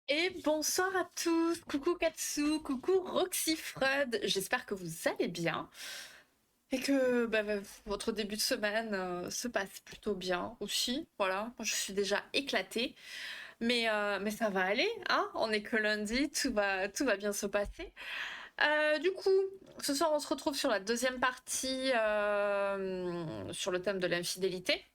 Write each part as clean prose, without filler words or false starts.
Et bonsoir à tous, coucou Katsu, coucou Roxy Freud, j'espère que vous allez bien et que votre début de semaine se passe plutôt bien aussi, voilà, moi je suis déjà éclatée, mais ça va aller, hein, on est que lundi, tout va bien se passer. Du coup, ce soir on se retrouve sur la deuxième partie sur le thème de l'infidélité.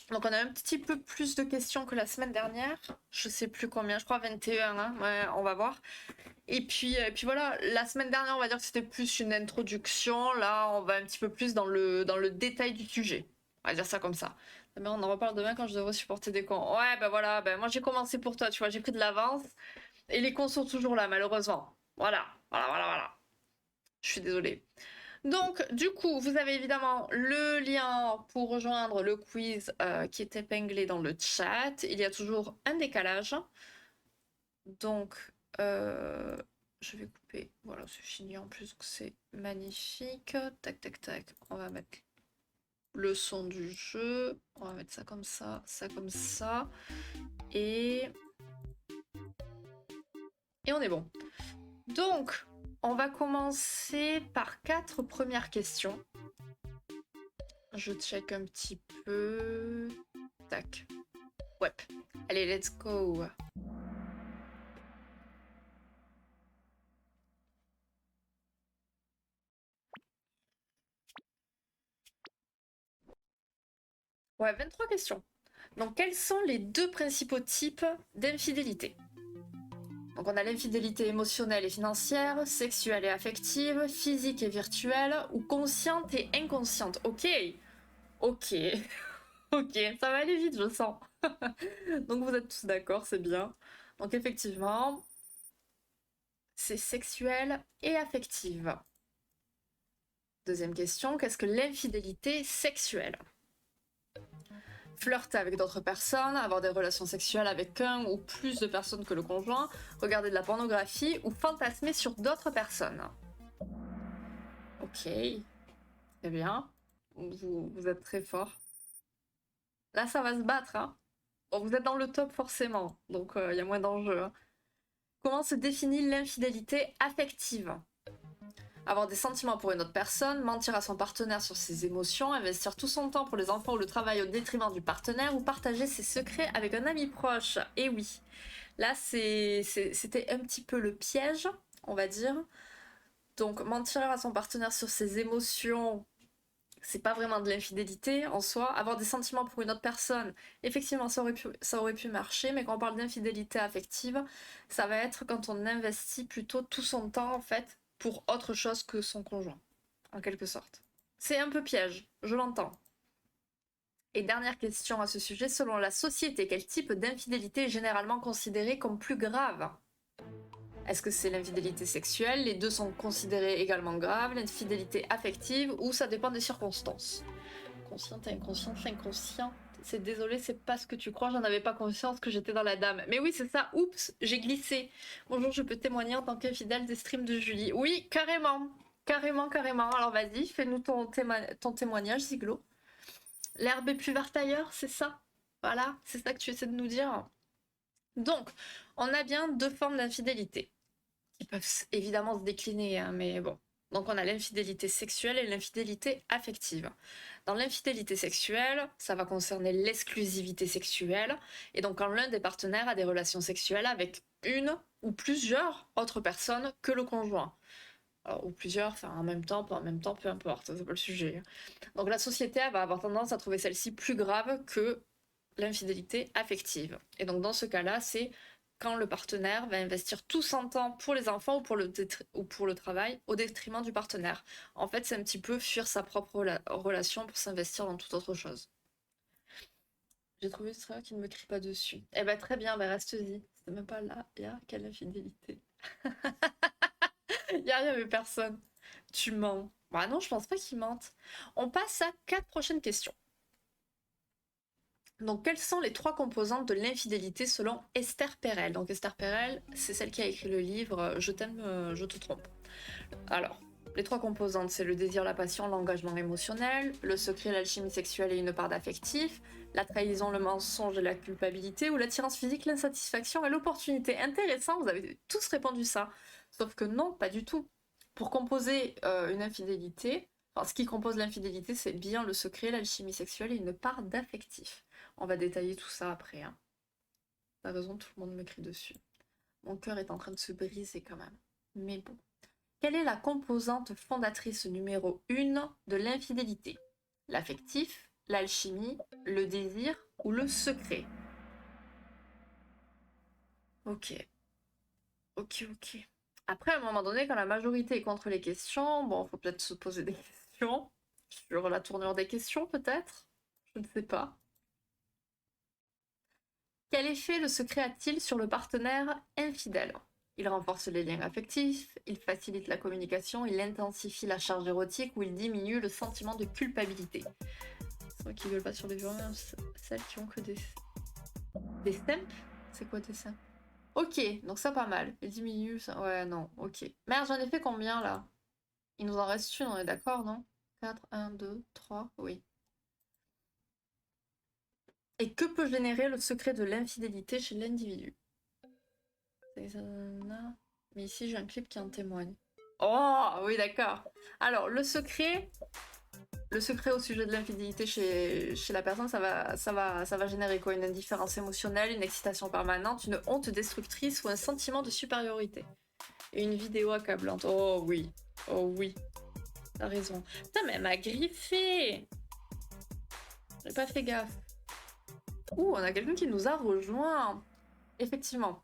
Donc on a un petit peu plus de questions que la semaine dernière. Je sais plus combien, je crois 21, hein. Ouais, on va voir. Et puis voilà, la semaine dernière, on va dire que c'était plus une introduction. Là, on va un petit peu plus dans le détail du sujet. On va dire ça comme ça. Mais on en reparle demain quand je devrais supporter des cons. Ouais, ben voilà, ben moi j'ai commencé pour toi, tu vois, j'ai pris de l'avance. Et les cons sont toujours là, malheureusement. Voilà. Je suis désolée. Donc, du coup, vous avez évidemment le lien pour rejoindre le quiz qui est épinglé dans le chat. Il y a toujours un décalage. Donc, je vais couper. Voilà, c'est fini en plus, c'est magnifique. Tac, tac, tac. On va mettre le son du jeu. On va mettre ça comme ça. Et, et on est bon. Donc, on va commencer par 4 premières questions. Je check un petit peu. Tac. Ouais. Allez, let's go. Ouais, 23 questions. Donc, quels sont les deux principaux types d'infidélité? Donc, on a l'infidélité émotionnelle et financière, sexuelle et affective, physique et virtuelle, ou consciente et inconsciente. Ok, ok, ok, ça va aller vite, je sens. Donc, vous êtes tous d'accord, c'est bien. Donc, effectivement, c'est sexuelle et affective. Deuxième question, qu'est-ce que l'infidélité sexuelle? Flirter avec d'autres personnes, avoir des relations sexuelles avec un ou plus de personnes que le conjoint, regarder de la pornographie ou fantasmer sur d'autres personnes. Ok, très bien. Vous êtes très fort. Là, ça va se battre, hein. Bon, vous êtes dans le top forcément, donc il y a moins d'enjeux, hein. Comment se définit l'infidélité affective? Avoir des sentiments pour une autre personne, mentir à son partenaire sur ses émotions, investir tout son temps pour les enfants ou le travail au détriment du partenaire ou partager ses secrets avec un ami proche. Et oui, là c'était un petit peu le piège, on va dire. Donc mentir à son partenaire sur ses émotions, c'est pas vraiment de l'infidélité en soi. Avoir des sentiments pour une autre personne, effectivement ça aurait pu marcher, mais quand on parle d'infidélité affective, ça va être quand on investit plutôt tout son temps en fait pour autre chose que son conjoint, en quelque sorte. C'est un peu piège, je l'entends. Et dernière question à ce sujet, selon la société, quel type d'infidélité est généralement considéré comme plus grave? Est-ce que c'est l'infidélité sexuelle? Les deux sont considérés également graves. L'infidélité affective, ou ça dépend des circonstances? Consciente, inconsciente, inconscient. C'est désolé, c'est pas ce que tu crois, j'en avais pas conscience que j'étais dans la dame. Mais oui, c'est ça, oups, j'ai glissé. Bonjour, je peux témoigner en tant qu'infidèle des streams de Julie. Oui, carrément, carrément. Alors vas-y, fais-nous ton témoignage, Ziglo. L'herbe est plus verte ailleurs, c'est ça? Voilà, c'est ça que tu essaies de nous dire. Donc, on a bien deux formes d'infidélité qui peuvent évidemment se décliner, hein, mais bon. Donc on a l'infidélité sexuelle et l'infidélité affective. Dans l'infidélité sexuelle, ça va concerner l'exclusivité sexuelle, et donc quand l'un des partenaires a des relations sexuelles avec une ou plusieurs autres personnes que le conjoint. Alors, ou plusieurs, enfin en même temps, pas en même temps, peu importe, c'est pas le sujet. Donc la société elle va avoir tendance à trouver celle-ci plus grave que l'infidélité affective. Et donc dans ce cas-là, c'est quand le partenaire va investir tout son temps pour les enfants ou pour le travail au détriment du partenaire. En fait, c'est un petit peu fuir sa propre relation pour s'investir dans toute autre chose. J'ai trouvé ce truc qui ne me crie pas dessus. Eh ben très bien, ben reste-y. C'est même pas là, il y a quelle infidélité. Il y a rien mais personne. Tu mens. Bah non, je pense pas qu'ils mentent. On passe à 4 prochaines questions. Donc, quelles sont les 3 composantes de l'infidélité selon Esther Perel? Donc, Esther Perel, c'est celle qui a écrit le livre Je t'aime, je te trompe. Alors, Les trois composantes, c'est le désir, la passion, l'engagement émotionnel, le secret, l'alchimie sexuelle et une part d'affectif, la trahison, le mensonge et la culpabilité, ou l'attirance physique, l'insatisfaction et l'opportunité. Intéressant, vous avez tous répondu ça. Sauf que non, pas du tout. Pour composer une infidélité, enfin, ce qui compose l'infidélité, c'est bien le secret, l'alchimie sexuelle et une part d'affectif. On va détailler tout ça après. Hein. T'as raison, tout le monde me crie dessus. Mon cœur est en train de se briser quand même. Mais bon. Quelle est la composante fondatrice numéro 1 de l'infidélité? L'affectif, l'alchimie, le désir ou le secret? Ok, ok. Après, à un moment donné, quand la majorité est contre les questions, bon, faut peut-être se poser des questions. Sur la tournure des questions, peut-être? Je ne sais pas. Quel effet le secret a-t-il sur le partenaire infidèle? Il renforce les liens affectifs, il facilite la communication, il intensifie la charge érotique ou il diminue le sentiment de culpabilité. C'est vrai qu'ils veulent pas sur les violences, celles qui ont que des stamps. C'est quoi des stamps? Ok, donc ça pas mal. Il diminue ça. Ouais, non, ok. Merde, j'en ai fait combien là? Il nous en reste une, on est d'accord, non? 4, 1, 2, 3, oui. Et que peut générer le secret de l'infidélité chez l'individu? Mais ici, j'ai un clip qui en témoigne. Oh, oui, d'accord. Alors, le secret au sujet de l'infidélité chez la personne, ça va générer quoi? Une indifférence émotionnelle, une excitation permanente, une honte destructrice ou un sentiment de supériorité. Et une vidéo accablante. Oh oui. Oh oui. T'as raison. Putain, mais elle m'a griffé. J'ai pas fait gaffe. Ouh, on a quelqu'un qui nous a rejoint. Effectivement.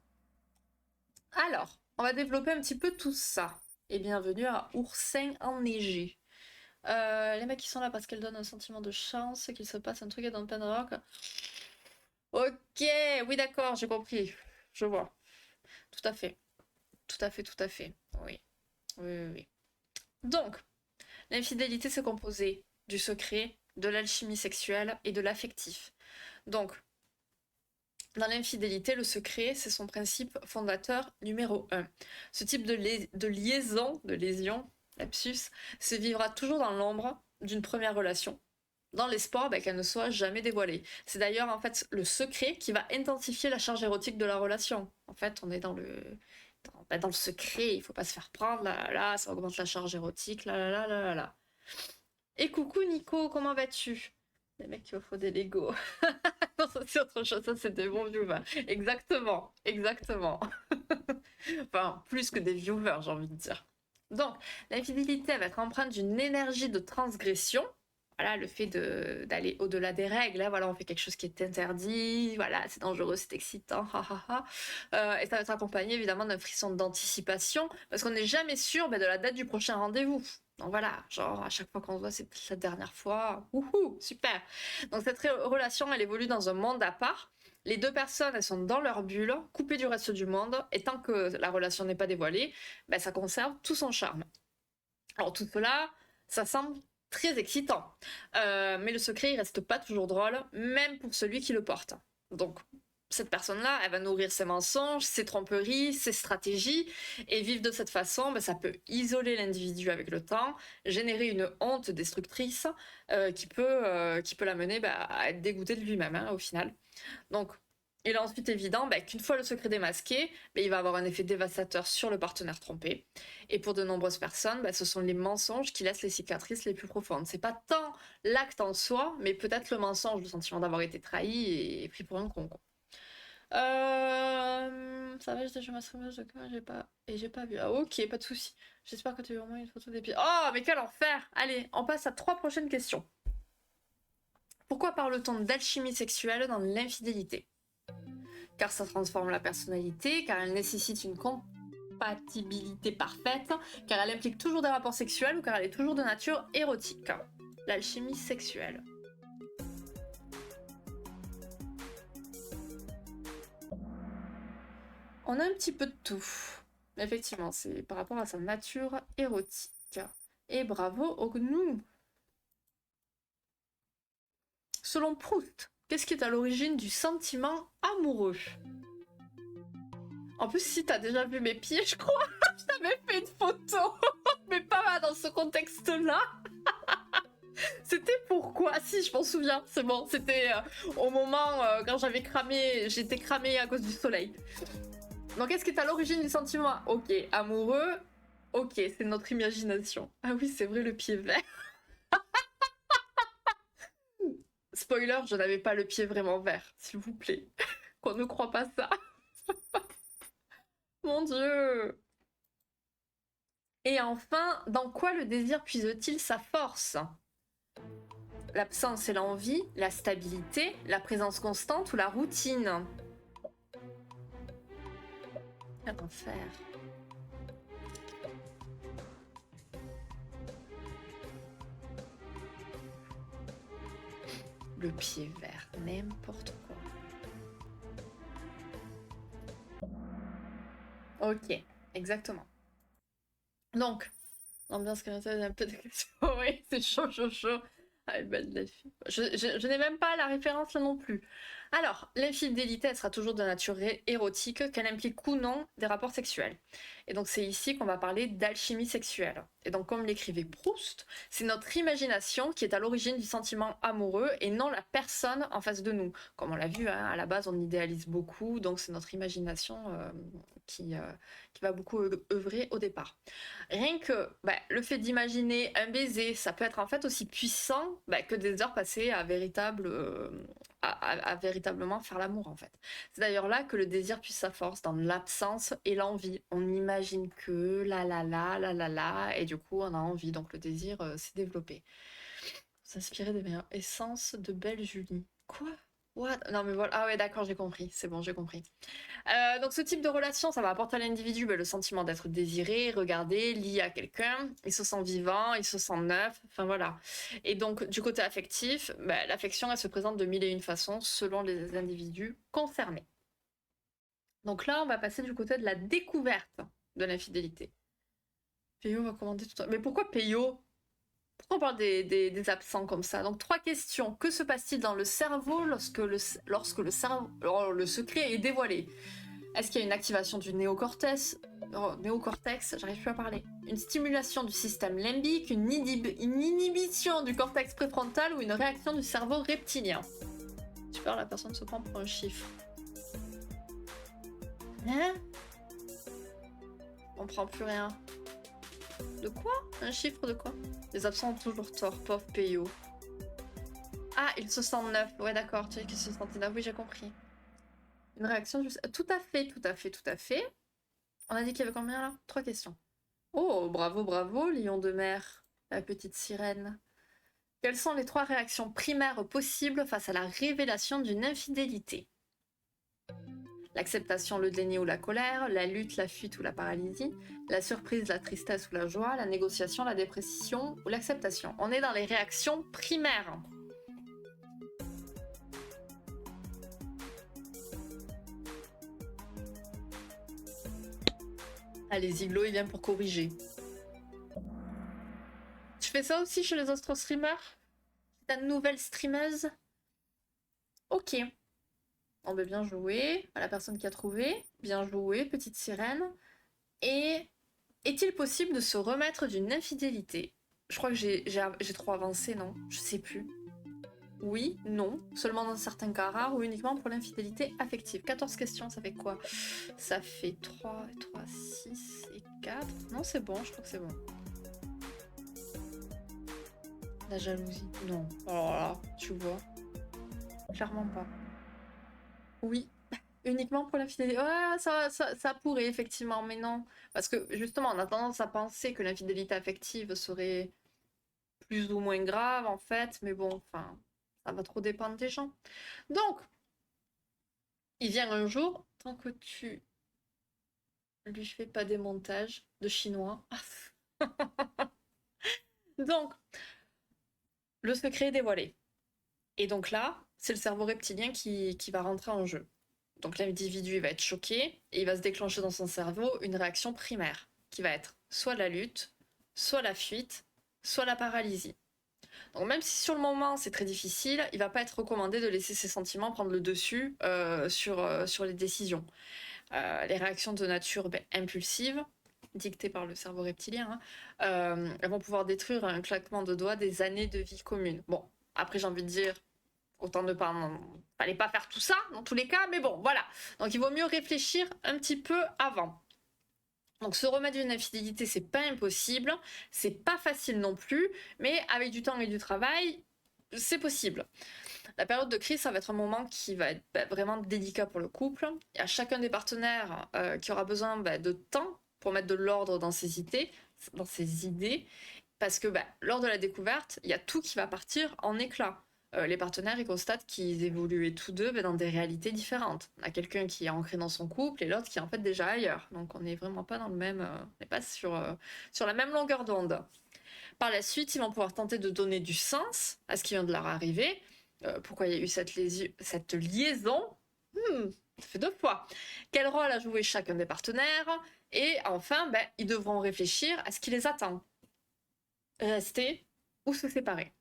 Alors, on va développer un petit peu tout ça. Et bienvenue à Oursin enneigé. Les mecs qui sont là parce qu'elles donnent un sentiment de chance, qu'il se passe un truc dans Penrock. Ok, oui d'accord, j'ai compris. Je vois. Tout à fait. Tout à fait. Oui. Oui. Donc, l'infidélité c'est composé du secret, de l'alchimie sexuelle et de l'affectif. Donc, dans l'infidélité, le secret, c'est son principe fondateur numéro 1. Ce type de lésion, lapsus, se vivra toujours dans l'ombre d'une première relation, dans l'espoir qu'elle ne soit jamais dévoilée. C'est d'ailleurs en fait le secret qui va intensifier la charge érotique de la relation. En fait, on est dans le secret, il faut pas se faire prendre, là, ça augmente la charge érotique, là. Et coucou Nico, comment vas-tu? Les mecs qui offrent des Lego. Non, ça c'est autre chose, ça c'est des bons viewers. Exactement. Enfin, plus que des viewers, j'ai envie de dire. Donc, l'infidélité va être empreinte d'une énergie de transgression. Voilà, le fait d'aller au-delà des règles. Là, voilà, on fait quelque chose qui est interdit. Voilà, c'est dangereux, c'est excitant. Et ça va être accompagné évidemment d'un frisson d'anticipation parce qu'on n'est jamais sûr de la date du prochain rendez-vous. Donc voilà, genre à chaque fois qu'on se voit, c'est la dernière fois. Wouhou, super. Donc cette relation, elle évolue dans un monde à part. Les deux personnes, elles sont dans leur bulle, coupées du reste du monde, et tant que la relation n'est pas dévoilée, ça conserve tout son charme. Alors tout cela, ça semble très excitant, mais le secret, il reste pas toujours drôle, même pour celui qui le porte. Donc cette personne-là, elle va nourrir ses mensonges, ses tromperies, ses stratégies, et vivre de cette façon, ça peut isoler l'individu avec le temps, générer une honte destructrice qui peut l'amener à être dégoûté de lui-même, au final. Donc, il est ensuite évident qu'une fois le secret démasqué, il va avoir un effet dévastateur sur le partenaire trompé. Et pour de nombreuses personnes, ce sont les mensonges qui laissent les cicatrices les plus profondes. C'est pas tant l'acte en soi, mais peut-être le mensonge, le sentiment d'avoir été trahi et pris pour un con. Ça va, je m'assume j'ai pas vu. Ah ok, pas de souci. J'espère que tu as eu au moins une photo des pieds. Oh, mais quel enfer! Allez, on passe à 3 prochaines questions. Pourquoi parle-t-on d'alchimie sexuelle dans l'infidélité? Car ça transforme la personnalité, car elle nécessite une compatibilité parfaite, car elle implique toujours des rapports sexuels ou car elle est toujours de nature érotique. L'alchimie sexuelle. On a un petit peu de tout. Effectivement, c'est par rapport à sa nature érotique. Et bravo au gnou. Selon Proust, qu'est-ce qui est à l'origine du sentiment amoureux? En plus, si t'as déjà vu mes pieds, je crois, je t'avais fait une photo, mais pas dans ce contexte-là. C'était pourquoi? Si, je m'en souviens, c'est bon. C'était au moment quand j'avais cramé, j'étais cramée à cause du soleil. Donc, qu'est-ce qui est à l'origine du sentiment? Ok, amoureux. Ok, c'est notre imagination. Ah oui, c'est vrai, le pied vert. Spoiler, je n'avais pas le pied vraiment vert, s'il vous plaît. Qu'on ne croit pas ça. Mon Dieu. Et enfin, dans quoi le désir puise-t-il sa force? L'absence et l'envie, la stabilité, la présence constante ou la routine? Quel enfer. Le pied vert, n'importe quoi. Ok, exactement. Donc, l'ambiance caractérise un peu de questions. Oui, c'est chaud, chaud, chaud. Ah, belle la fille. Je n'ai même pas la référence là non plus. Alors, l'infidélité, elle sera toujours de nature érotique, qu'elle implique ou non des rapports sexuels. Et donc, c'est ici qu'on va parler d'alchimie sexuelle. Et donc, comme l'écrivait Proust, c'est notre imagination qui est à l'origine du sentiment amoureux et non la personne en face de nous. Comme on l'a vu, hein, à la base, on idéalise beaucoup, donc c'est notre imagination qui va beaucoup œuvrer au départ. Rien que le fait d'imaginer un baiser, ça peut être en fait aussi puissant que des heures passées à véritablement faire l'amour en fait. C'est d'ailleurs là que le désir puise sa force, dans l'absence et l'envie. On n'imagine que la, et du coup on a envie, donc le désir s'est développé. S'inspirer des meilleures essences de belle Julie. Quoi? What? Non mais voilà, ah ouais d'accord, j'ai compris, c'est bon, j'ai compris. Donc ce type de relation, ça va apporter à l'individu le sentiment d'être désiré, regardé, lié à quelqu'un. Il se sent vivant, il se sent neuf, enfin voilà. Et donc du côté affectif, l'affection, elle se présente de mille et une façons selon les individus concernés. Donc là, on va passer du côté de la découverte de l'infidélité. Peyo va commander tout ça. Mais pourquoi Peyo? Pourquoi on parle des absents comme ça? Donc 3 questions. Que se passe-t-il dans le cerveau lorsque le secret est dévoilé? Est-ce qu'il y a une activation du néocortex, j'arrive plus à parler. Une stimulation du système limbique, une inhibition du cortex préfrontal ou une réaction du cerveau reptilien? Super, la personne se prend pour un chiffre. Hein? On prend plus rien. De quoi? Un chiffre de quoi? Les absents ont toujours tort, pauvre Peyo. Ah, il se sent neuf. Ouais, d'accord, tu sais qu'il se sentait neuf. Oui, j'ai compris. Une réaction du... Tout à fait, tout à fait, tout à fait. On a dit qu'il y avait combien là? 3 questions. Oh, bravo, bravo, lion de mer, la petite sirène. Quelles sont les 3 réactions primaires possibles face à la révélation d'une infidélité? L'acceptation, le déni ou la colère, la lutte, la fuite ou la paralysie, la surprise, la tristesse ou la joie, la négociation, la dépression ou l'acceptation. On est dans les réactions primaires. Allez, Ziglo, il vient pour corriger. Tu fais ça aussi chez les autres streamers? Ta nouvelle streameuse? Ok. On veut bien jouer à la personne qui a trouvé. Bien joué, petite sirène. Et est-il possible de se remettre d'une infidélité? Je crois que j'ai trop avancé, non? Je sais plus. Oui, non, seulement dans certains cas rares ou uniquement pour l'infidélité affective. 14 questions, ça fait quoi? Ça fait 3, 3, 6 et 4. Non, c'est bon, je crois que c'est bon. La jalousie, non. Alors là, tu vois. Clairement pas. Oui, uniquement pour l'infidélité. Ouais, ça pourrait effectivement, mais non. Parce que justement, on a tendance à penser que l'infidélité affective serait plus ou moins grave en fait, mais bon, enfin, ça va trop dépendre des gens. Donc, il vient un jour, tant que tu lui fais pas des montages de chinois. Donc, le secret est dévoilé. Et donc là, c'est le cerveau reptilien qui va rentrer en jeu. Donc l'individu va être choqué et il va se déclencher dans son cerveau une réaction primaire qui va être soit la lutte, soit la fuite, soit la paralysie. Donc même si sur le moment c'est très difficile, il va pas être recommandé de laisser ses sentiments prendre le dessus sur les décisions. les réactions de nature impulsive, dictées par le cerveau reptilien, elles vont pouvoir détruire un claquement de doigts des années de vie commune. Bon, après j'ai envie de dire, autant ne pas, fallait pas faire tout ça dans tous les cas, mais bon, voilà. Donc il vaut mieux réfléchir un petit peu avant. Donc se remettre d'une infidélité, c'est pas impossible, c'est pas facile non plus, mais avec du temps et du travail, c'est possible. La période de crise, ça va être un moment qui va être vraiment délicat pour le couple. Il y a chacun des partenaires qui aura besoin de temps pour mettre de l'ordre dans ses idées, parce que lors de la découverte, il y a tout qui va partir en éclats. Les partenaires, ils constatent qu'ils évoluaient tous deux dans des réalités différentes. On a quelqu'un qui est ancré dans son couple et l'autre qui est en fait déjà ailleurs. Donc on n'est vraiment pas dans le même, on n'est pas sur la même longueur d'onde. Par la suite, ils vont pouvoir tenter de donner du sens à ce qui vient de leur arriver. Pourquoi il y a eu cette liaison ça fait 2 fois. Quel rôle a joué chacun des partenaires? Et enfin, ils devront réfléchir à ce qui les attend. Rester ou se séparer.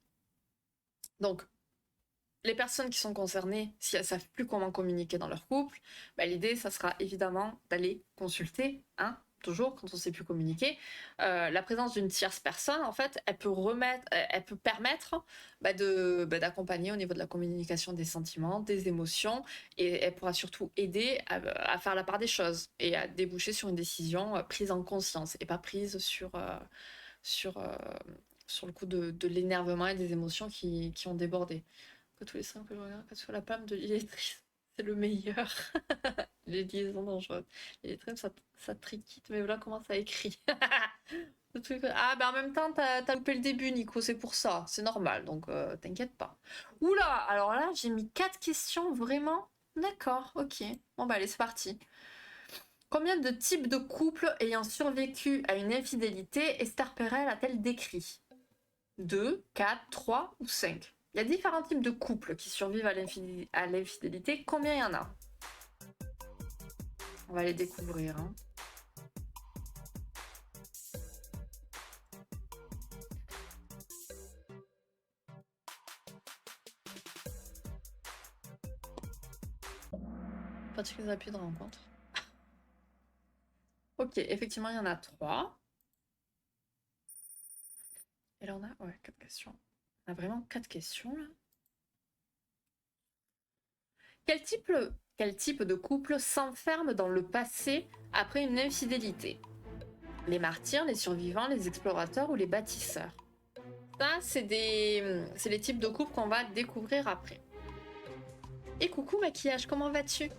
Donc, les personnes qui sont concernées, si elles ne savent plus comment communiquer dans leur couple, l'idée, ça sera évidemment d'aller consulter, toujours quand on ne sait plus communiquer. La présence d'une tierce personne, en fait, elle peut permettre d'accompagner au niveau de la communication des sentiments, des émotions, et elle pourra surtout aider à faire la part des choses et à déboucher sur une décision prise en conscience et pas prise sur le coup de l'énervement et des émotions qui ont débordé. Que tous les cinq que je regarde, que sur la palme de l'illettriste, c'est le meilleur. Les liaisons dangereuses. L'illettriste, ça triquite, mais voilà comment ça écrit. Ah, en même temps, t'as loupé le début, Nico, c'est pour ça. C'est normal, donc t'inquiète pas. Oula, alors là, j'ai mis 4 questions, vraiment. D'accord, ok. Bon, allez, c'est parti. Combien de types de couples ayant survécu à une infidélité Esther Perel a-t-elle décrit? 2, 4, 3 ou 5? Il y a différents types de couples qui survivent à l'infidélité. Combien il y en a? On va les découvrir. Pratique les appuis de rencontre. Ok, effectivement, il y en a 3. Et là, on a 4 questions. On a vraiment 4 questions, là. Quel type de couple s'enferme dans le passé après une infidélité? Les martyrs, les survivants, les explorateurs ou les bâtisseurs? Ça, c'est les types de couples qu'on va découvrir après. Et coucou maquillage, comment vas-tu?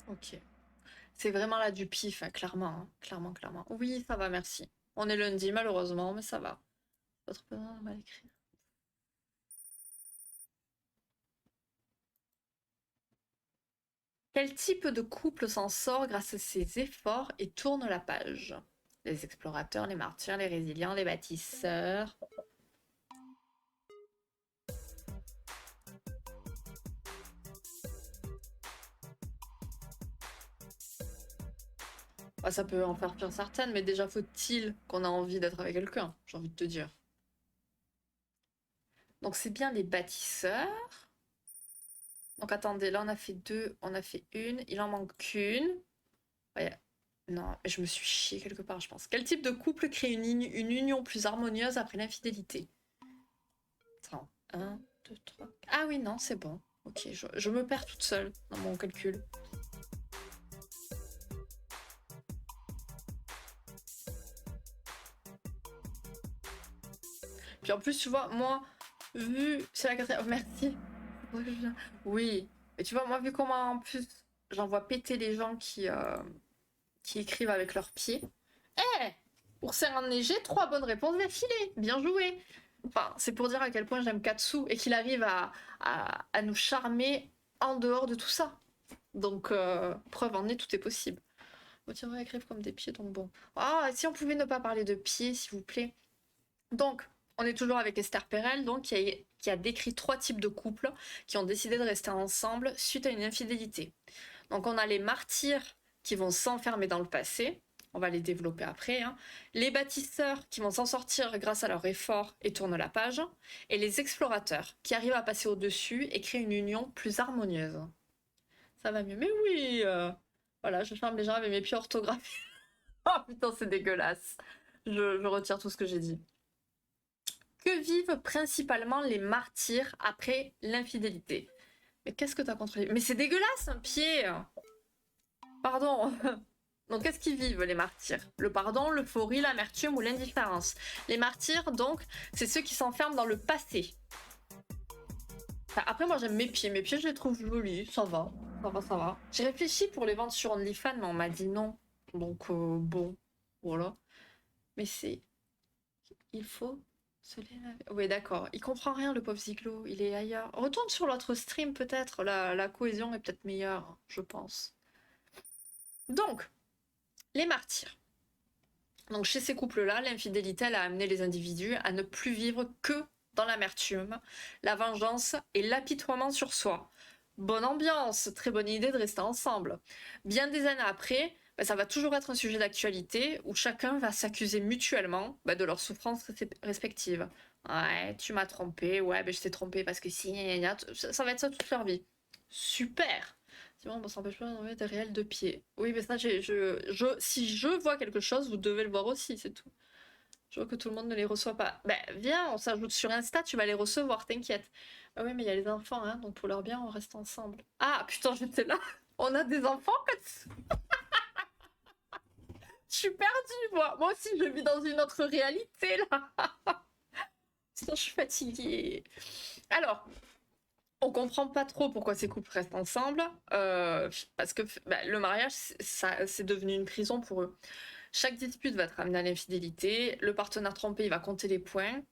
Ok. C'est vraiment là du pif, clairement, clairement. Oui, ça va, merci. On est lundi, malheureusement, mais ça va. Pas trop besoin de mal écrire. Quel type de couple s'en sort grâce à ses efforts et tourne la page? Les explorateurs, les martyrs, les résilients, les bâtisseurs. Ça peut en faire pire certaines, mais déjà faut-il qu'on a envie d'être avec quelqu'un, j'ai envie de te dire. Donc c'est bien les bâtisseurs. Donc attendez, là on a fait 2, on a fait 1, il en manque une. Ouais. Non, je me suis chiée quelque part, je pense. Quel type de couple crée une union plus harmonieuse après l'infidélité? Attends, 1, 2, 3... Ah oui, non, c'est bon. Ok, je me perds toute seule dans mon calcul. Puis en plus, tu vois, moi, vu... C'est la quatrième... Merci. Oui. Mais tu vois, moi, vu comment, en plus, j'en vois péter les gens qui écrivent avec leurs pieds. Eh, pour s'enneiger, 3 bonnes réponses d'affilée. Bien joué. Enfin, c'est pour dire à quel point j'aime Katsu et qu'il arrive à nous charmer en dehors de tout ça. Donc, preuve en est, tout est possible. Vos tiens, écrivent comme des pieds, donc bon. Ah, si on pouvait ne pas parler de pieds, s'il vous plaît. Donc, on est toujours avec Esther Perel, donc, qui a décrit 3 types de couples qui ont décidé de rester ensemble suite à une infidélité. Donc, on a les martyrs qui vont s'enfermer dans le passé, On va les développer après. Hein. Les bâtisseurs qui vont s'en sortir grâce à leur effort et tournent la page. Et les explorateurs qui arrivent à passer au-dessus et créent une union plus harmonieuse. Ça va mieux. Mais oui voilà, je ferme les gens avec mes pieds orthographiques. Oh putain, c'est dégueulasse. Je retire tout ce que j'ai dit. Que vivent principalement les martyrs après l'infidélité? Mais qu'est-ce que t'as contre les... Mais c'est dégueulasse, un pied. Pardon. Donc, qu'est-ce qu'ils vivent, les martyrs? Le pardon, l'euphorie, l'amertume ou l'indifférence. Les martyrs, donc, c'est ceux qui s'enferment dans le passé. Enfin, après, moi, j'aime mes pieds. Mes pieds, je les trouve jolis. Ça va. Ça va, ça va. J'ai réfléchi pour les vendre sur OnlyFans, mais on m'a dit non. Donc, bon. Voilà. Mais c'est... Il faut se les laver. Oui, d'accord. Il comprend rien, le pauvre Ziglo. Il est ailleurs. Retourne sur l'autre stream, peut-être. La cohésion est peut-être meilleure, je pense. Donc, les martyrs. Donc chez ces couples-là, l'infidélité elle a amené les individus à ne plus vivre que dans l'amertume, la vengeance et l'apitoiement sur soi. Bonne ambiance, très bonne idée de rester ensemble. Bien des années après, ça va toujours être un sujet d'actualité où chacun va s'accuser mutuellement de leurs souffrances respectives. Ouais, tu m'as trompé, ouais, je t'ai trompé parce que si, ça va être ça toute leur vie. Super! Sinon, on s'empêche pas d'enlever des réels de pied. Oui, mais ça, si je vois quelque chose, vous devez le voir aussi, c'est tout. Je vois que tout le monde ne les reçoit pas. Ben, viens, on s'ajoute sur Insta, tu vas les recevoir, t'inquiète. Ah oui, mais il y a les enfants, hein, donc pour leur bien, on reste ensemble. Ah, putain, j'étais là. On a des enfants Je suis perdue, moi. Moi aussi, je vis dans une autre réalité, là. Putain, je suis fatiguée. Alors, on comprend pas trop pourquoi ces couples restent ensemble, parce que le mariage, c'est devenu une prison pour eux. Chaque dispute va te ramener à l'infidélité, le partenaire trompé, il va compter les points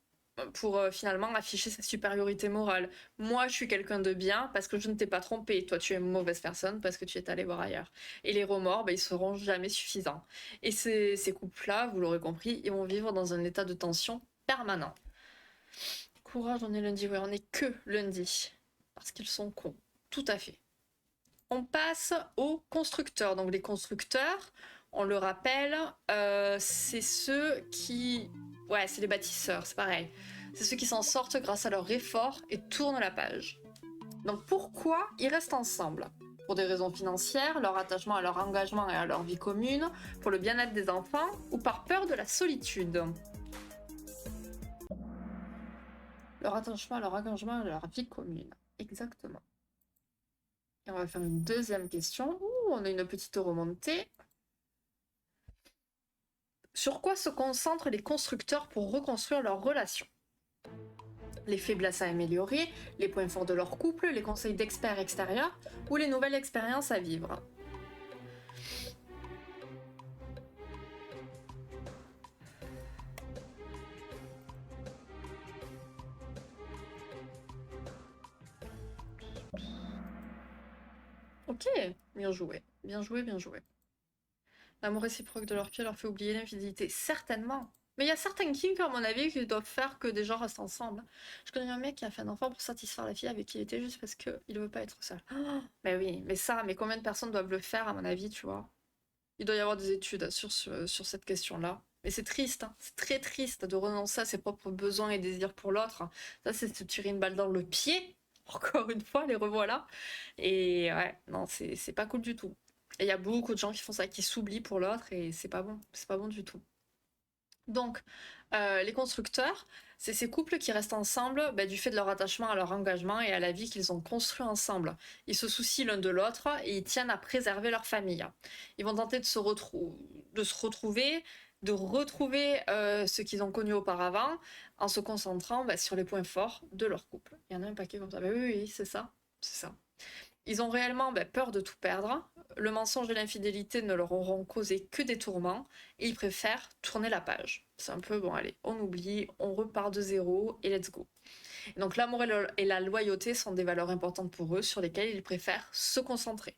pour finalement afficher sa supériorité morale. Moi, je suis quelqu'un de bien parce que je ne t'ai pas trompé. Toi, tu es une mauvaise personne parce que tu es allé voir ailleurs. Et les remords, ils seront jamais suffisants. Et ces couples-là, vous l'aurez compris, ils vont vivre dans un état de tension permanent. Courage, on est lundi, ouais, on est que lundi. Parce qu'ils sont cons. Tout à fait. On passe aux constructeurs. Donc les constructeurs, on le rappelle, c'est ceux qui... Ouais, c'est les bâtisseurs, c'est pareil. C'est ceux qui s'en sortent grâce à leur effort et tournent la page. Donc pourquoi ils restent ensemble? Pour des raisons financières, leur attachement à leur engagement et à leur vie commune, pour le bien-être des enfants ou par peur de la solitude? Leur attachement à leur engagement et à leur vie commune. Exactement. Et on va faire une deuxième question. Ouh, on a une petite remontée. Sur quoi se concentrent les constructeurs pour reconstruire leur relation? Les faiblesses à améliorer, les points forts de leur couple, les conseils d'experts extérieurs ou les nouvelles expériences à vivre? Ok, bien joué, bien joué, bien joué. L'amour réciproque de leur pied leur fait oublier l'infidélité. Certainement. Mais il y a certains kinks, à mon avis, qui doivent faire que des gens restent ensemble. Je connais un mec qui a fait un enfant pour satisfaire la fille avec qui il était juste parce qu'il ne veut pas être seul. Oh, mais oui, mais combien de personnes doivent le faire, à mon avis, tu vois? Il doit y avoir des études sur cette question-là. Mais c'est triste, hein. C'est très triste de renoncer à ses propres besoins et désirs pour l'autre. Ça, c'est se tirer une balle dans le pied. Encore une fois, les revoilà. Et ouais, non, c'est pas cool du tout. Et il y a beaucoup de gens qui font ça, qui s'oublient pour l'autre, et c'est pas bon. C'est pas bon du tout. Donc, les constructeurs, c'est ces couples qui restent ensemble du fait de leur attachement à leur engagement et à la vie qu'ils ont construit ensemble. Ils se soucient l'un de l'autre et ils tiennent à préserver leur famille. Ils vont tenter de se retrouver, de retrouver ce qu'ils ont connu auparavant en se concentrant sur les points forts de leur couple. Il y en a un paquet comme ça. Oui, c'est ça. C'est ça. Ils ont réellement peur de tout perdre. Le mensonge et l'infidélité ne leur auront causé que des tourments et ils préfèrent tourner la page. C'est un peu, bon allez, on oublie, on repart de zéro et let's go. Et donc l'amour et la loyauté sont des valeurs importantes pour eux sur lesquelles ils préfèrent se concentrer.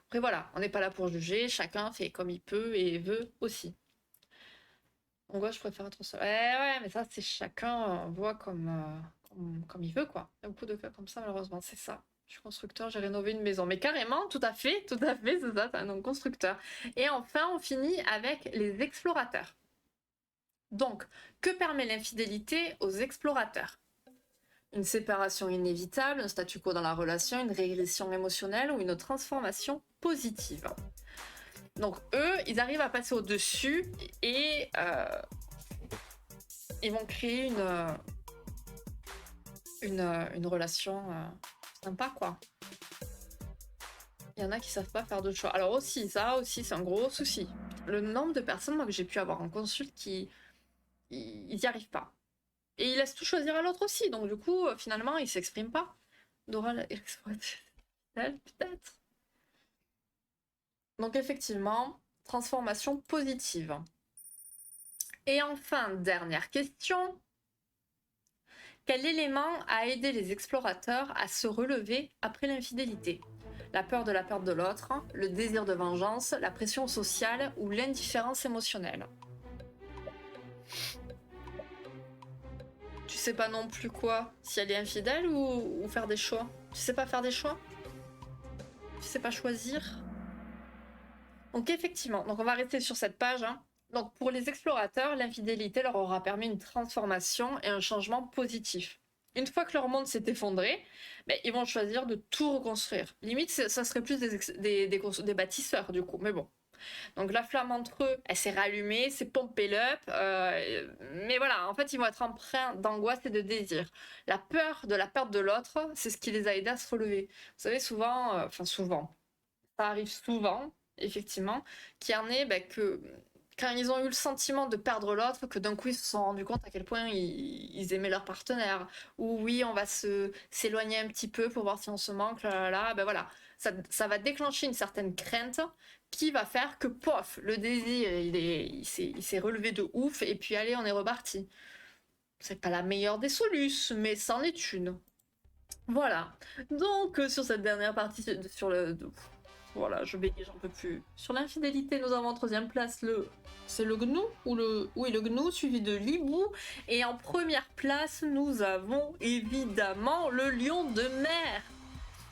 Après voilà, on n'est pas là pour juger, chacun fait comme il peut et veut aussi. En gros, je préfère être seul. Ouais, mais ça, c'est chacun voit comme il veut, quoi. Il y a beaucoup de cas comme ça, malheureusement, c'est ça. Je suis constructeur, j'ai rénové une maison. Mais carrément, tout à fait, c'est ça, c'est un nom constructeur. Et enfin, on finit avec les explorateurs. Donc, que permet l'infidélité aux explorateurs? Une séparation inévitable, un statu quo dans la relation, une régression émotionnelle ou une transformation positive. Donc eux, ils arrivent à passer au-dessus et ils vont créer une relation sympa, quoi. Il y en a qui savent pas faire de choix. Alors aussi, ça aussi, c'est un gros souci. Le nombre de personnes, moi, que j'ai pu avoir en consulte qui ils y arrivent pas. Et ils laissent tout choisir à l'autre aussi. Donc du coup, finalement, ils s'expriment pas. Dora peut-être. Donc effectivement, transformation positive. Et enfin, dernière question. Quel élément a aidé les explorateurs à se relever après l'infidélité? La peur de la perte de l'autre, le désir de vengeance, la pression sociale ou l'indifférence émotionnelle? Tu sais pas non plus quoi, si elle est infidèle ou faire des choix? Tu sais pas faire des choix? Tu sais pas choisir? Donc effectivement, donc on va rester sur cette page. Donc pour les explorateurs, l'infidélité leur aura permis une transformation et un changement positif. Une fois que leur monde s'est effondré, ils vont choisir de tout reconstruire. Limite, ça serait plus des bâtisseurs du coup, mais bon. Donc la flamme entre eux, elle s'est rallumée, c'est pompé up, mais voilà, en fait, ils vont être empreints d'angoisse et de désir. La peur de la perte de l'autre, c'est ce qui les a aidés à se relever. Vous savez, souvent, ça arrive souvent, effectivement, qu'il y en ait que quand ils ont eu le sentiment de perdre l'autre, que d'un coup ils se sont rendus compte à quel point ils aimaient leur partenaire. Ou oui, on va s'éloigner un petit peu pour voir si on se manque, voilà. Ça va déclencher une certaine crainte qui va faire que, pof, le désir, il s'est relevé de ouf, et puis allez, on est reparti. C'est pas la meilleure des solutions, mais c'en est une. Voilà. Donc, sur cette dernière partie, voilà, j'en peux plus. Sur l'infidélité, nous avons en troisième place c'est le gnou oui, le gnou suivi de l'hibou, et en première place nous avons évidemment le lion de mer,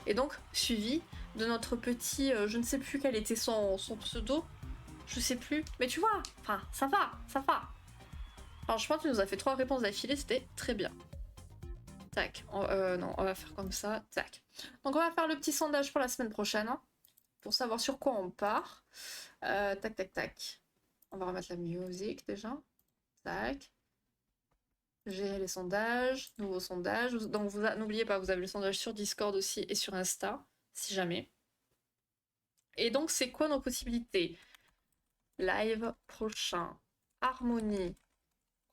et donc suivi de notre petit, je ne sais plus quel était son pseudo, je sais plus, mais tu vois, enfin ça va. Alors je pense que tu nous as fait 3 réponses d'affilée, c'était très bien. Tac, non, on va faire comme ça, tac. Donc on va faire le petit sondage pour la semaine prochaine, pour savoir sur quoi on part. Tac. On va remettre la musique déjà. Tac. Gérer les sondages, nouveaux sondages. Donc n'oubliez pas, vous avez le sondage sur Discord aussi et sur Insta, si jamais. Et donc c'est quoi nos possibilités? Live prochain, harmonie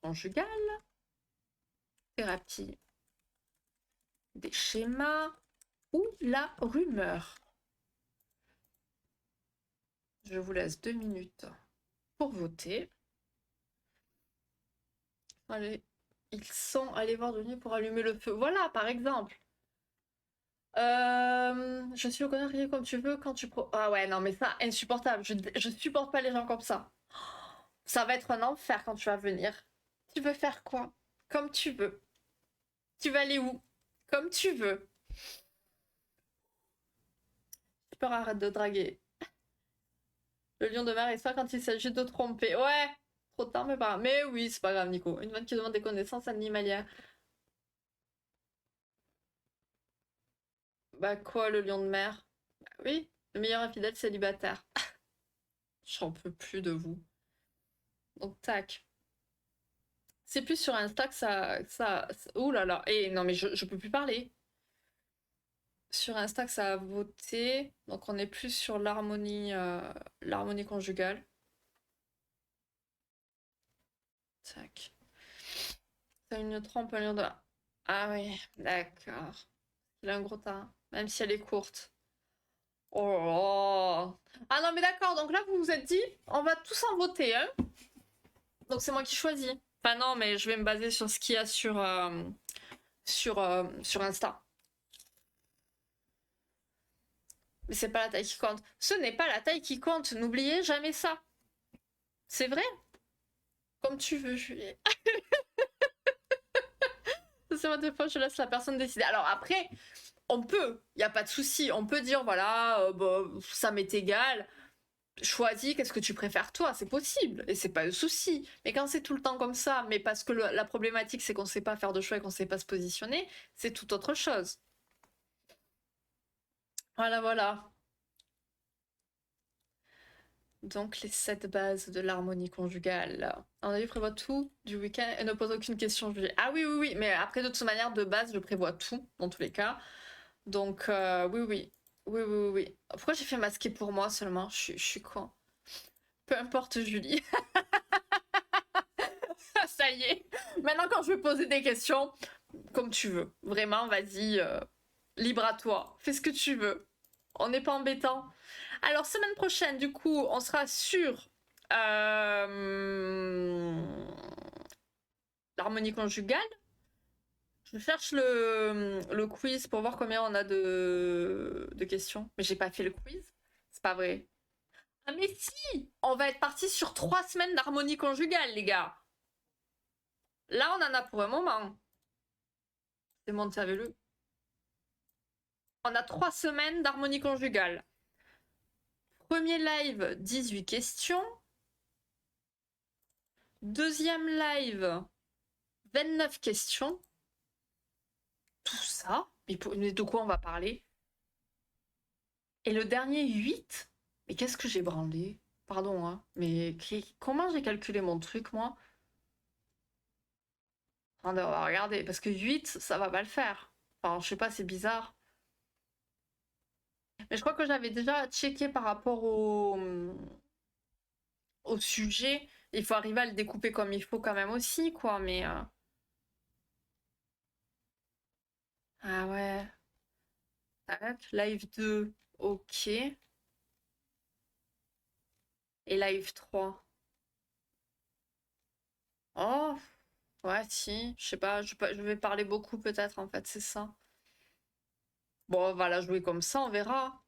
conjugale, thérapie des schémas ou la rumeur. Je vous laisse 2 minutes pour voter. Allez, ils sont allés voir de nuit pour allumer le feu. Voilà, par exemple. Je suis au connard comme tu veux quand tu... Ah ouais, non, mais ça, insupportable. Je supporte pas les gens comme ça. Ça va être un enfer quand tu vas venir. Tu veux faire quoi? Comme tu veux. Tu vas aller où? Comme tu veux. Tu peux arrêter de draguer. Le lion de mer est ça quand il s'agit de tromper. Ouais, trop tard, mais pas grave. Mais oui, c'est pas grave, Nico. Une femme qui demande des connaissances animalières. Bah quoi, le lion de mer? Bah oui, le meilleur infidèle célibataire. J'en peux plus de vous. Donc tac. C'est plus sur Insta que ouh là là. Et non mais je peux plus parler. Sur Insta que ça a voté. Donc on est plus sur l'harmonie conjugale. Tac. C'est une trompe, un lion de... Ah oui, d'accord. Il a un gros tas. Même si elle est courte. Oh. Ah non mais d'accord, donc là vous vous êtes dit, on va tous en voter, hein. Donc c'est moi qui choisis. Enfin non, mais je vais me baser sur ce qu'il y a sur Insta. Mais c'est pas la taille qui compte. Ce n'est pas la taille qui compte, n'oubliez jamais ça. C'est vrai? Comme tu veux, Julie. C'est moi des fois, je laisse la personne décider. Alors après, On peut, il n'y a pas de souci. On peut dire, voilà, bah, ça m'est égal. Choisis, qu'est-ce que tu préfères toi, c'est possible. Et c'est pas le souci. Mais quand c'est tout le temps comme ça, mais parce que la problématique, c'est qu'on sait pas faire de choix et qu'on sait pas se positionner, c'est tout autre chose. Voilà, voilà. Donc, les 7 bases de l'harmonie conjugale. On a vu, prévoit tout du week-end et ne pose aucune question. Ah oui, oui, oui, mais après, de toute manière, de base, je prévois tout, dans tous les cas. Donc, oui, oui. Oui, oui, oui, oui. Pourquoi j'ai fait masquer pour moi seulement? Je suis con. Peu importe, Julie. Ça y est. Maintenant, quand je vais poser des questions, comme tu veux. Vraiment, vas-y, libre à toi. Fais ce que tu veux. On n'est pas embêtant. Alors, semaine prochaine, du coup, on sera sur l'harmonie conjugale. Je cherche le quiz pour voir combien on a de questions. Mais j'ai pas fait le quiz. C'est pas vrai. Ah mais si! On va être parti sur 3 semaines d'harmonie conjugale, les gars. Là, on en a pour un moment. C'est bon, savez-le. On a 3 semaines d'harmonie conjugale. Premier live, 18 questions. Deuxième live, 29 questions. Tout ça. Mais de quoi on va parler? Et le dernier, 8. Mais qu'est-ce que j'ai branlé? Pardon, hein. Mais comment j'ai calculé mon truc, moi? Attendez, on va regarder. Parce que 8, ça va pas le faire. Enfin, je sais pas, c'est bizarre. Mais je crois que j'avais déjà checké par rapport au sujet. Il faut arriver à le découper comme il faut quand même aussi, quoi. Mais... Ah ouais. Tac, live 2, ok. Et live 3. Oh, ouais, si. Je sais pas, je vais parler beaucoup peut-être, en fait, c'est ça. Bon, on va la jouer comme ça, on verra.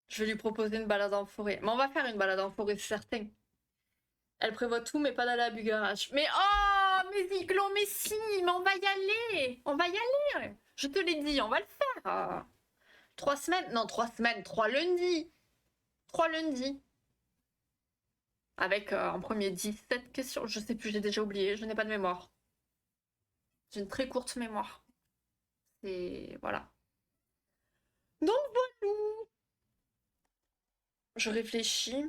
Je vais lui proposer une balade en forêt. Mais on va faire une balade en forêt, c'est certain. Elle prévoit tout, mais pas d'aller à Bugarach. Mais oh, mais Ziglo, mais si, mais on va y aller. On va y aller. Je te l'ai dit, on va le faire. 3 semaines, non, 3 semaines, 3 lundis. 3 lundis. Avec en premier 17 questions. Je sais plus, j'ai déjà oublié, je n'ai pas de mémoire. J'ai une très courte mémoire. Et voilà. Donc voilà. Je réfléchis.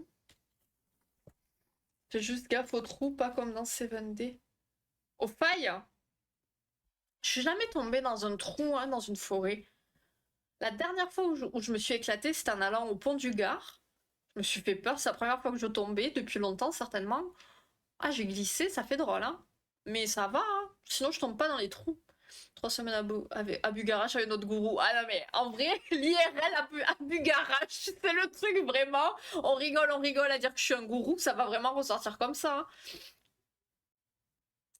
Fais juste gaffe aux trous, pas comme dans 7D. Aux failles. Je suis jamais tombée dans un trou, hein, dans une forêt. La dernière fois où je me suis éclatée, c'était en allant au pont du Gard. Je me suis fait peur, c'est la première fois que je tombais, depuis longtemps certainement. Ah, j'ai glissé, ça fait drôle, hein. Mais ça va, hein. Sinon je tombe pas dans les trous. 3 semaines à Bugarach avec notre gourou. Ah non mais en vrai, l'IRL à Bugarach, c'est le truc vraiment. On rigole à dire que je suis un gourou, ça va vraiment ressortir comme ça, hein.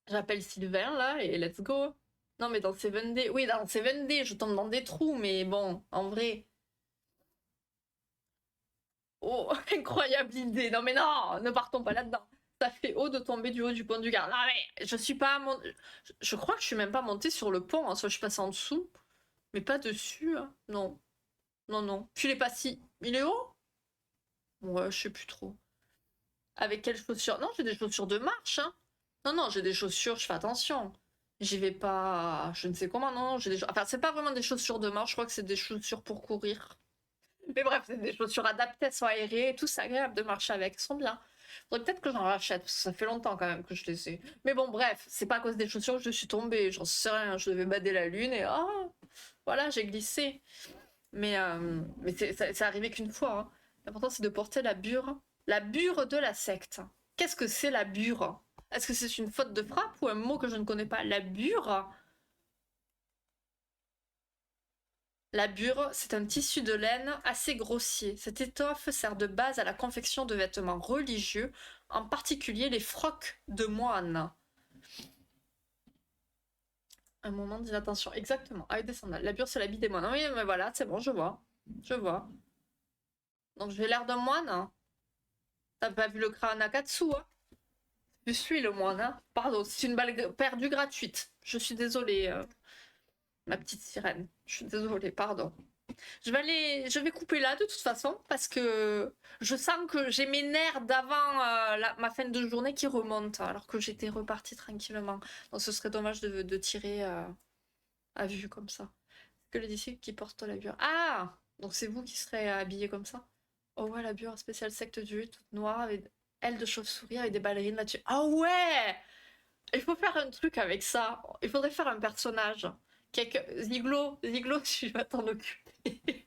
J'appelle Sylvain là et let's go. Non mais dans 7D, oui dans 7D, je tombe dans des trous, mais bon, en vrai. Oh, incroyable idée. Non mais non, ne partons pas là-dedans. Ça fait haut de tomber du haut du pont du Gard. Non mais je suis pas je crois que je suis même pas montée sur le pont, hein. Soit je passe en dessous, mais pas dessus, hein. Non. Non, non. Puis il est pas si. Il est haut? Ouais, je sais plus trop. Avec quelles chaussures? Non, j'ai des chaussures de marche, hein. Non, non, j'ai des chaussures, je fais attention. J'y vais pas. Je ne sais comment, non. J'ai des... Enfin, c'est pas vraiment des chaussures de marche, je crois que c'est des chaussures pour courir. Mais bref, c'est des chaussures adaptées, elles sont aérées et tout, c'est agréable de marcher avec, elles sont bien. Faudrait peut-être que j'en rachète, parce que ça fait longtemps quand même que je les ai. Mais bon, bref, c'est pas à cause des chaussures que je suis tombée, j'en sais rien, je devais bader la lune et ah, voilà, j'ai glissé. Mais c'est arrivé qu'une fois, hein. L'important c'est de porter la bure de la secte. Qu'est-ce que c'est la bure? Est-ce que c'est une faute de frappe ou un mot que je ne connais pas? La bure? La bure, c'est un tissu de laine assez grossier. Cette étoffe sert de base à la confection de vêtements religieux, en particulier les frocs de moine. Un moment d'inattention, exactement, avec des sandales. La bure, c'est l'habit des moines. Oui, mais voilà, c'est bon, je vois. Je vois. Donc j'ai l'air d'un moine, hein. T'as pas vu le crâne Akatsu, hein? Je suis le moine, hein. Pardon, c'est une balle perdue gratuite. Je suis désolée. Ma petite sirène. Je suis désolée, pardon. Je vais couper là de toute façon parce que je sens que j'ai mes nerfs d'avant ma fin de journée qui remontent alors que j'étais repartie tranquillement. Donc ce serait dommage de tirer à vue comme ça. Que les disciples qui portent la bure. Ah! Donc c'est vous qui serez habillés comme ça? Oh ouais, la bure spéciale secte du 8, toute noire avec ailes de chauve-souris avec des ballerines là-dessus. Ah ouais! Il faut faire un truc avec ça. Il faudrait faire un personnage. Ziglo, tu vas t'en occuper.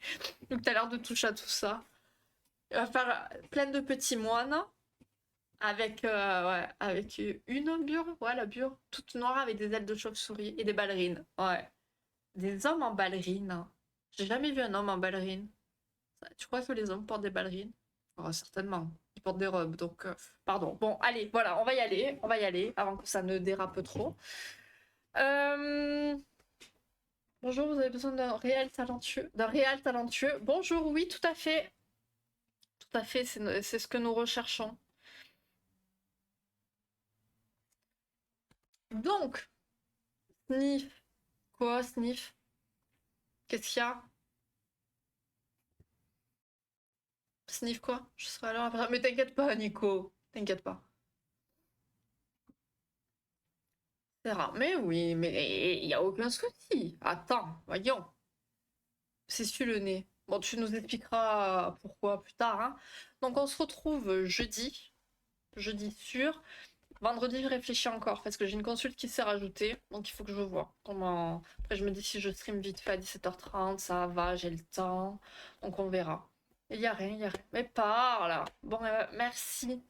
Donc t'as l'air de toucher à tout ça. Il va faire plein de petits moines avec, ouais, avec une bure. Ouais, la bure toute noire avec des ailes de chauve-souris et des ballerines. Ouais. Des hommes en ballerines. J'ai jamais vu un homme en ballerine. Tu crois que les hommes portent des ballerines? Oh, certainement. Ils portent des robes, donc pardon. Bon, allez, voilà, on va y aller avant que ça ne dérape trop. Bonjour, vous avez besoin d'un réel talentueux, Bonjour, oui, tout à fait. Tout à fait, c'est ce que nous recherchons. Donc, Sniff. Quoi, Sniff? Qu'est-ce qu'il y a? Sniff quoi? Je serai alors après. Mais t'inquiète pas, Nico. T'inquiète pas. C'est rare. Mais oui, mais il n'y a aucun souci. Attends, voyons. C'est su le nez. Bon, tu nous expliqueras pourquoi plus tard, hein. Donc on se retrouve jeudi. Jeudi sûr. Vendredi, je réfléchis encore parce que j'ai une consulte qui s'est rajoutée. Donc il faut que je vois comment. Après, je me dis si je stream vite fait à 17h30, ça va, j'ai le temps. Donc on verra. Il y a rien, il y a rien. Mais parle. Bon, merci.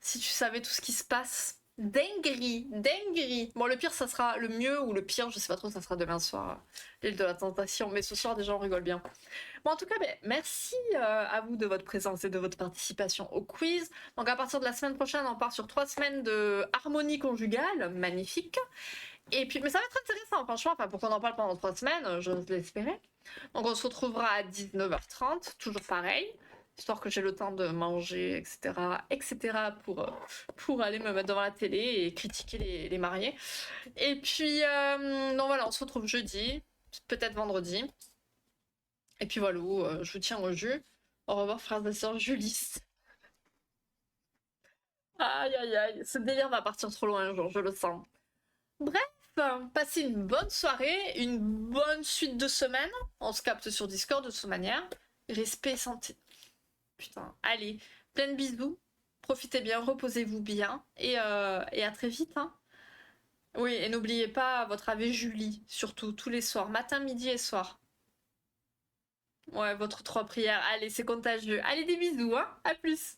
Si tu savais tout ce qui se passe. Dinguerie, dinguerie. Bon, le pire, ça sera le mieux ou le pire, je sais pas trop, ça sera demain soir, l'île de la tentation. Mais ce soir, déjà, on rigole bien. Bon, en tout cas, merci à vous de votre présence et de votre participation au quiz. Donc, à partir de la semaine prochaine, on part sur 3 semaines de harmonie conjugale. Magnifique. Et puis, mais ça va être intéressant, franchement. Enfin, pour qu'on en parle pendant 3 semaines, j'ose l'espérer. Donc, on se retrouvera à 19h30, toujours pareil, histoire que j'ai le temps de manger, etc., pour aller me mettre devant la télé et critiquer les mariés. Et puis, donc voilà, on se retrouve jeudi, peut-être vendredi. Et puis voilà, je vous tiens au jus. Au revoir, frères et sœurs Julis. Aïe, aïe, aïe, ce délire va partir trop loin un jour, je le sens. Bref, passez une bonne soirée, une bonne suite de semaine. On se capte sur Discord de toute manière. Respect et santé. Putain, allez, plein de bisous. Profitez bien, reposez-vous bien. Et à très vite, hein. Oui, et n'oubliez pas votre Ave Julie, surtout tous les soirs, matin, midi et soir. Ouais, votre 3 prières. Allez, c'est contagieux. Allez, des bisous, hein. À plus.